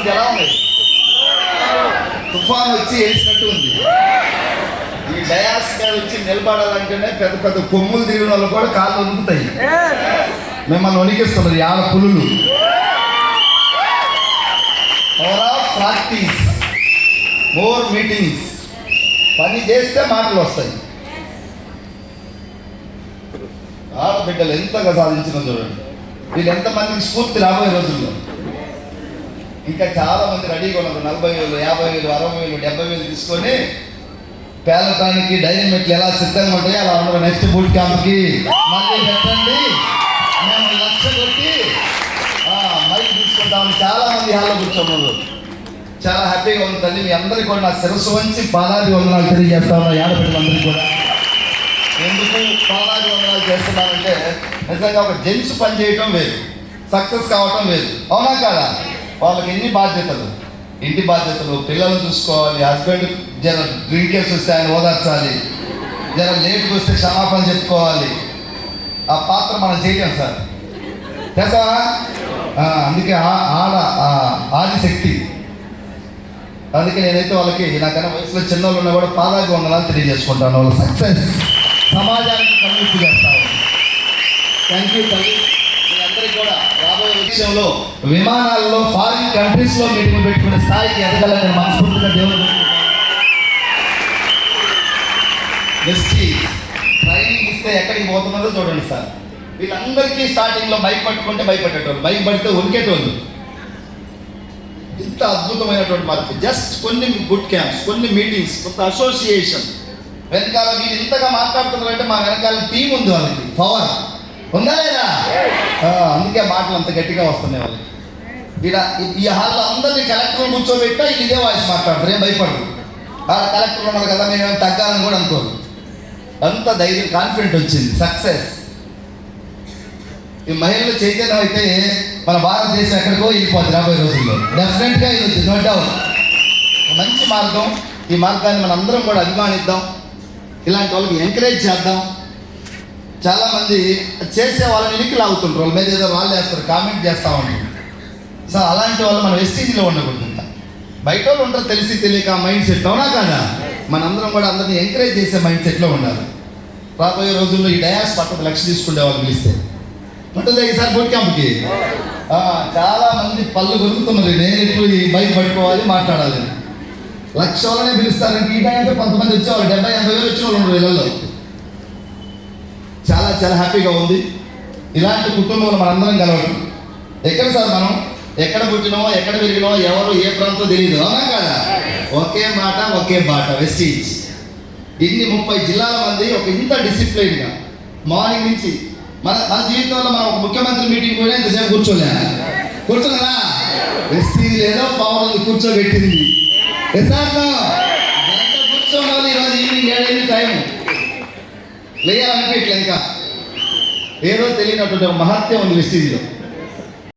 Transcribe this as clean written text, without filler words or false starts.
పరిస్థితి ఎలా ఉంది? తుఫాన్ వచ్చి వేసినట్టు ఉంది. ఈ డయాస్ మీద వచ్చి నిలబడాలంటేనే పెద్ద పెద్ద కొమ్ములు తిరిగిన వాళ్ళు కూడా కాళ్ళు వణుకుతాయి. మిమ్మల్ని వణికిస్తున్నారు యాడ పులులు. Practice, more meetings. పని చేస్తే మాటలు వస్తాయి. ఆడబిడ్డలు ఎంతగా సాధించిన చూడండి. వీళ్ళు ఎంతమందికి స్ఫూర్తి రాబోయే రోజుల్లో. ఇంకా చాలా మంది రెడీగా ఉన్నారు. 40,000, 50,000, 60,000, 70,000 తీసుకొని పేలటానికి డైనమిట్లు ఎలా సిద్ధంగా ఉంటాయి అలా ఉండవు. నెక్స్ట్ బూట్ క్యాంప్కి మళ్ళీ పెట్టండి, మేము 1,00,000 కొట్టి మైక్ తీసుకుంటామని చాలా మంది హాల్లో కూర్చోన్నారు. చాలా హ్యాపీగా ఉంది తల్లి. మీ అందరికీ కూడా నా శిరస్సు వంచి పాదాది వందనాలు తెలియజేస్తా ఉన్నా. ఆడపిల్లలందరికీ కూడా ఎందుకు పాదాది వందనాలు చేస్తున్నానంటే, నిజంగా ఒక జెంట్స్ పని చేయటం వేరు, సక్సెస్ కావటం వేరు. అవునా కాదా? వాళ్ళకి ఎన్ని బాధ్యతలు, ఇంటి బాధ్యతలు, పిల్లల్ని చూసుకోవాలి, హస్బెండ్ జర డ్రింకేసి వస్తే ఆయన ఓదార్చాలి, జర లేట్కి వస్తే క్షమాపణ చెప్పుకోవాలి. ఆ పాత్ర మనం చేయలేం సార్, చేస్తావా? అందుకే ఆదిశక్తి. అందుకే నేనైతే వాళ్ళకి నాకన్నా వయసులో చిన్నోళ్ళు ఉన్నా కూడా పాదాది వందనాలు తెలియజేసుకుంటాను. వాళ్ళ సక్సెస్ సమాజానికి కన్విన్స్ చేస్తాను. థ్యాంక్ యూ తల్లి. మీ అందరికీ కూడా రాబోయే విషయంలో విమానాల్లో ఫారిన్ కంట్రీస్లో మీటింగ్ పెట్టుకునే స్థాయికి ఎదగాలని మనస్ఫూర్తిగా దేవుడు ట్రైనింగ్ ఇస్తే ఎక్కడికి పోతున్నారో చూడండి సార్. వీళ్ళందరికీ స్టార్టింగ్లో బైక్ పట్టుకుంటే భయపడేటోళ్ళు, బైక్ పడితే ఉరికేటోళ్ళు. ఇంత అద్భుతమైనటువంటి మార్పు. జస్ట్ కొన్ని గుడ్ క్యాంప్స్, కొన్ని మీటింగ్స్, కొంత అసోసియేషన్ వెనకాల వీళ్ళు ఇంతగా మాట్లాడుతున్నారంటే మా వెనకాల టీం ఉంది, వాళ్ళకి పవర్ ఉందా లేదా? అందుకే మాటలు అంత గట్టిగా వస్తున్నాయి వాళ్ళకి. ఇలా ఈ హాల్లో అందరినీ కలెక్టర్ కూర్చోబెట్టా ఇదే వాయిస్ మాట్లాడతారు, ఏం భయపడరు. కలెక్టర్ ఉన్నారు కదా మేమేం తగ్గాలని కూడా అనుకోరు. అంత ధైర్యం, కాన్ఫిడెంట్ వచ్చింది. సక్సెస్. ఈ మహిళల చైతన్యం అయితే మన భారతదేశం ఎక్కడికో వెళ్ళిపోతుంది రాబోయే రోజుల్లో. డెఫినెట్గా ఇది నో డౌట్ మంచి మార్గం. ఈ మార్గాన్ని మన అందరం కూడా అభిమానిద్దాం, ఇలాంటి వాళ్ళకి ఎంకరేజ్ చేద్దాం. చాలామంది చేసే వాళ్ళని వెనక్కి లాగుతుంటారు, వాళ్ళ మీద ఏదో వాళ్ళు వేస్తారు, కామెంట్ చేస్తూ ఉంటారు. సో అలాంటి వాళ్ళు మన వెస్టీజ్లో ఉండకూడదు. బయట వాళ్ళు ఉంటారు తెలిసి తెలియక మైండ్ సెట్. అవునా కాదా? మనందరం కూడా అందరినీ ఎంకరేజ్ చేసే మైండ్ సెట్లో ఉండాలి. రాబోయే రోజుల్లో ఈ డయాస్ పక్కకు 1,00,000 తీసుకునే వాళ్ళు పిలిస్తే ఉంటుంది ఈసారి బూట్ క్యాంప్కి. చాలా మంది పళ్ళు కొరుకుతున్నారు, నేను ఇప్పుడు ఈ బైక్ పట్టుకోవాలి, మాట్లాడాలి. 1,00,000 వాళ్ళనే పిలుస్తారంటే ఈ టైంలో కొంతమంది వచ్చేవాళ్ళు 70,000-80,000 వచ్చిన వాళ్ళు ఉన్నారు ఇళ్ళల్లో. చాలా చాలా హ్యాపీగా ఉంది. ఇలాంటి కుటుంబంలో మనందరం కలవడం. ఎక్కడ సార్ మనం ఎక్కడ పుట్టినామో, ఎక్కడ పెరిగినామో, ఎవరు ఏ ప్రాంతం తెలియదు. అవునా కాదా? ఒకే మాట ఒకే బాట వెస్టీజ్. ఇన్ని 30 జిల్లాల మంది ఒక ఇంత డిసిప్లైన్గా మార్నింగ్ నుంచి మన జీవితంలో మనం ఒక ముఖ్యమంత్రి మీటింగ్ కూడా ఇంతసేపు కూర్చున్నారా? వెస్టీజ్ ఏదో పవర్ ఉంది, కూర్చోబెట్టింది. ఎంత కూర్చోవాలి ఈరోజు ఈవినింగ్ 7 టైం లేయాలనిపించట్లేదు. ఇంకా ఏదో తెలియనటువంటి మహత్యం ఉంది వెస్టీజ్లో.